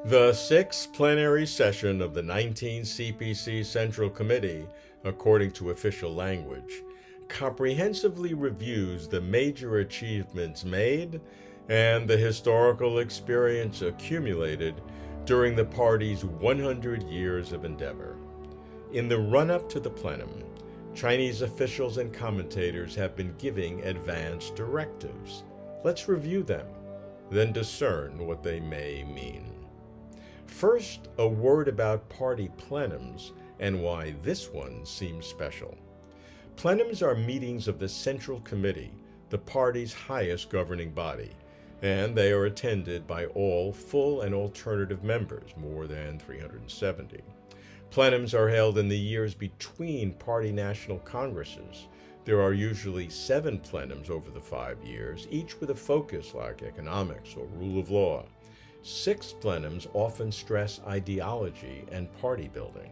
The Sixth Plenary Session of the 19th CPC Central Committee, according to official language, comprehensively reviews the major achievements made and the historical experience accumulated during the party's 100 years of endeavor. In the run-up to the plenum, Chinese officials and commentators have been giving advance directives. Let's review them, then discern what they may mean. First, a word about party plenums and why this one seems special. Plenums are meetings of the Central Committee, the party's highest governing body, and they are attended by all full and alternative members, more than 370. Plenums are held in the years between party national congresses. There are usually 7 plenums over the 5 years, each with a focus like economics or rule of law. 6 plenums often stress ideology and party building.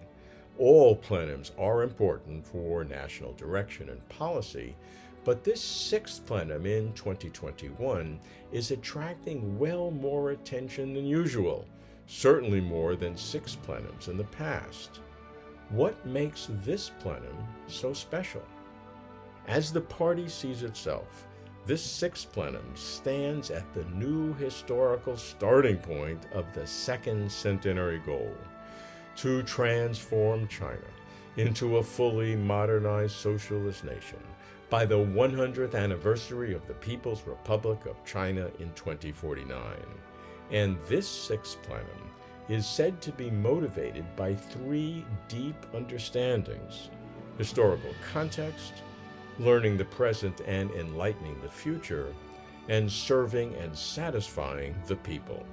All plenums are important for national direction and policy, but this 6th plenum in 2021 is attracting well more attention than usual, certainly more than 6 plenums in the past. What makes this plenum so special? As the party sees itself, this 6th plenum stands at the new historical starting point of the second centenary goal, to transform China into a fully modernized socialist nation by the 100th anniversary of the People's Republic of China in 2049. And this 6th plenum is said to be motivated by 3 deep understandings: historical context, learning the present and enlightening the future, and serving and satisfying the people.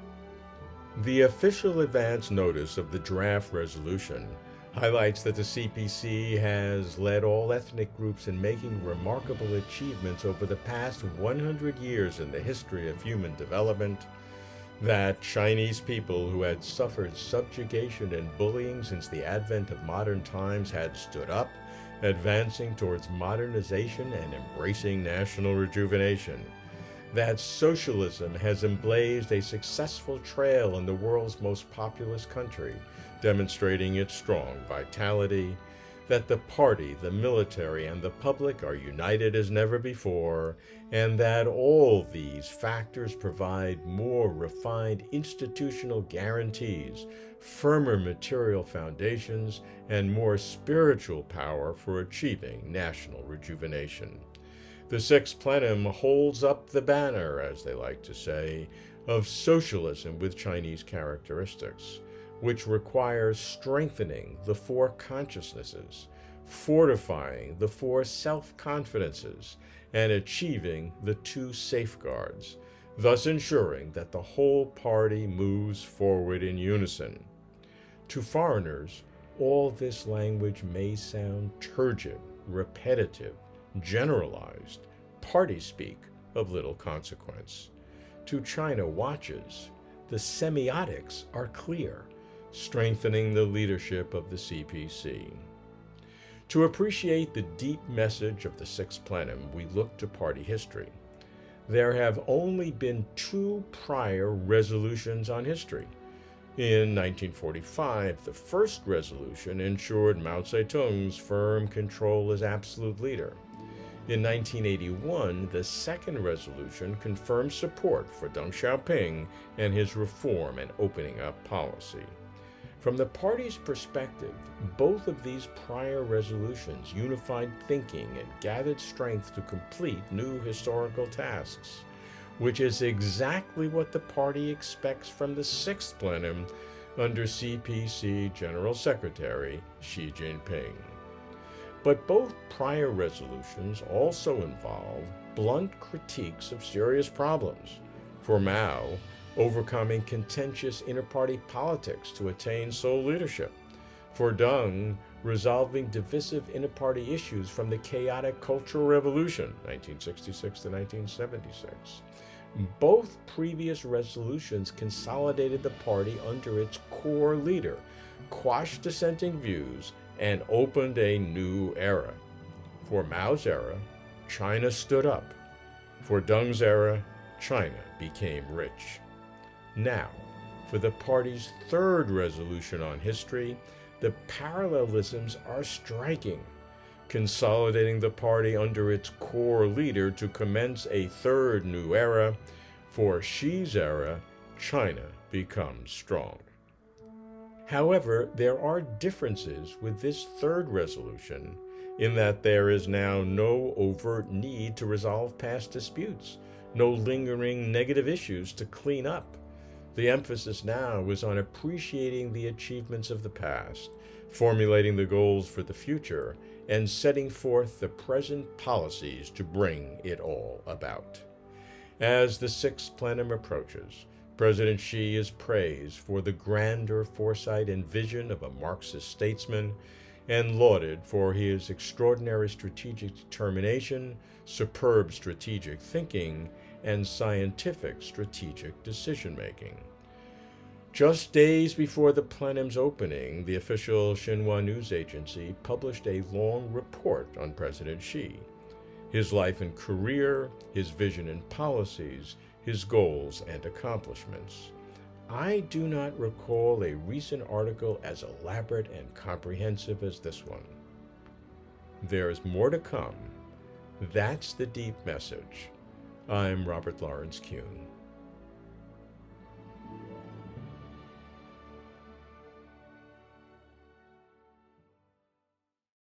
The official advance notice of the draft resolution highlights that the CPC has led all ethnic groups in making remarkable achievements over the past 100 years in the history of human development, that Chinese people who had suffered subjugation and bullying since the advent of modern times had stood up, advancing towards modernization and embracing national rejuvenation, that socialism has emblazed a successful trail in the world's most populous country, demonstrating its strong vitality, that the party, the military, and the public are united as never before, and that all these factors provide more refined institutional guarantees, firmer material foundations, and more spiritual power for achieving national rejuvenation. The 6th plenum holds up the banner, as they like to say, of socialism with Chinese characteristics, which requires strengthening the 4 consciousnesses, fortifying the 4 self-confidences, and achieving the 2 safeguards, thus ensuring that the whole party moves forward in unison. To foreigners, all this language may sound turgid, repetitive, generalized, party speak of little consequence. To China watchers, the semiotics are clear, strengthening the leadership of the CPC. To appreciate the deep message of the 6th plenum, we look to party history. There have only been 2 prior resolutions on history. In 1945, the first resolution ensured Mao Zedong's firm control as absolute leader. In 1981, the second resolution confirmed support for Deng Xiaoping and his reform and opening up policy. From the party's perspective, both of these prior resolutions unified thinking and gathered strength to complete new historical tasks, which is exactly what the party expects from the 6th plenum under CPC General Secretary Xi Jinping. But both prior resolutions also involve blunt critiques of serious problems. For Mao, overcoming contentious inter-party politics to attain sole leadership. For Deng, resolving divisive inter-party issues from the chaotic Cultural Revolution, 1966 to 1976. Both previous resolutions consolidated the party under its core leader, quashed dissenting views, and opened a new era. For Mao's era, China stood up. For Deng's era, China became rich. Now, for the party's third resolution on history, the parallelisms are striking. Consolidating the party under its core leader to commence a third new era, for Xi's era, China becomes strong. However, there are differences with this third resolution in that there is now no overt need to resolve past disputes, no lingering negative issues to clean up. The emphasis now is on appreciating the achievements of the past, formulating the goals for the future, and setting forth the present policies to bring it all about. As the Sixth Plenum approaches, President Xi is praised for the grandeur, foresight, and vision of a Marxist statesman, and lauded for his extraordinary strategic determination, superb strategic thinking, and scientific strategic decision-making. Just days before the plenum's opening, the official Xinhua news agency published a long report on President Xi, his life and career, his vision and policies, his goals and accomplishments. I do not recall a recent article as elaborate and comprehensive as this one. There is more to come. That's the deep message. I'm Robert Lawrence Kuhn.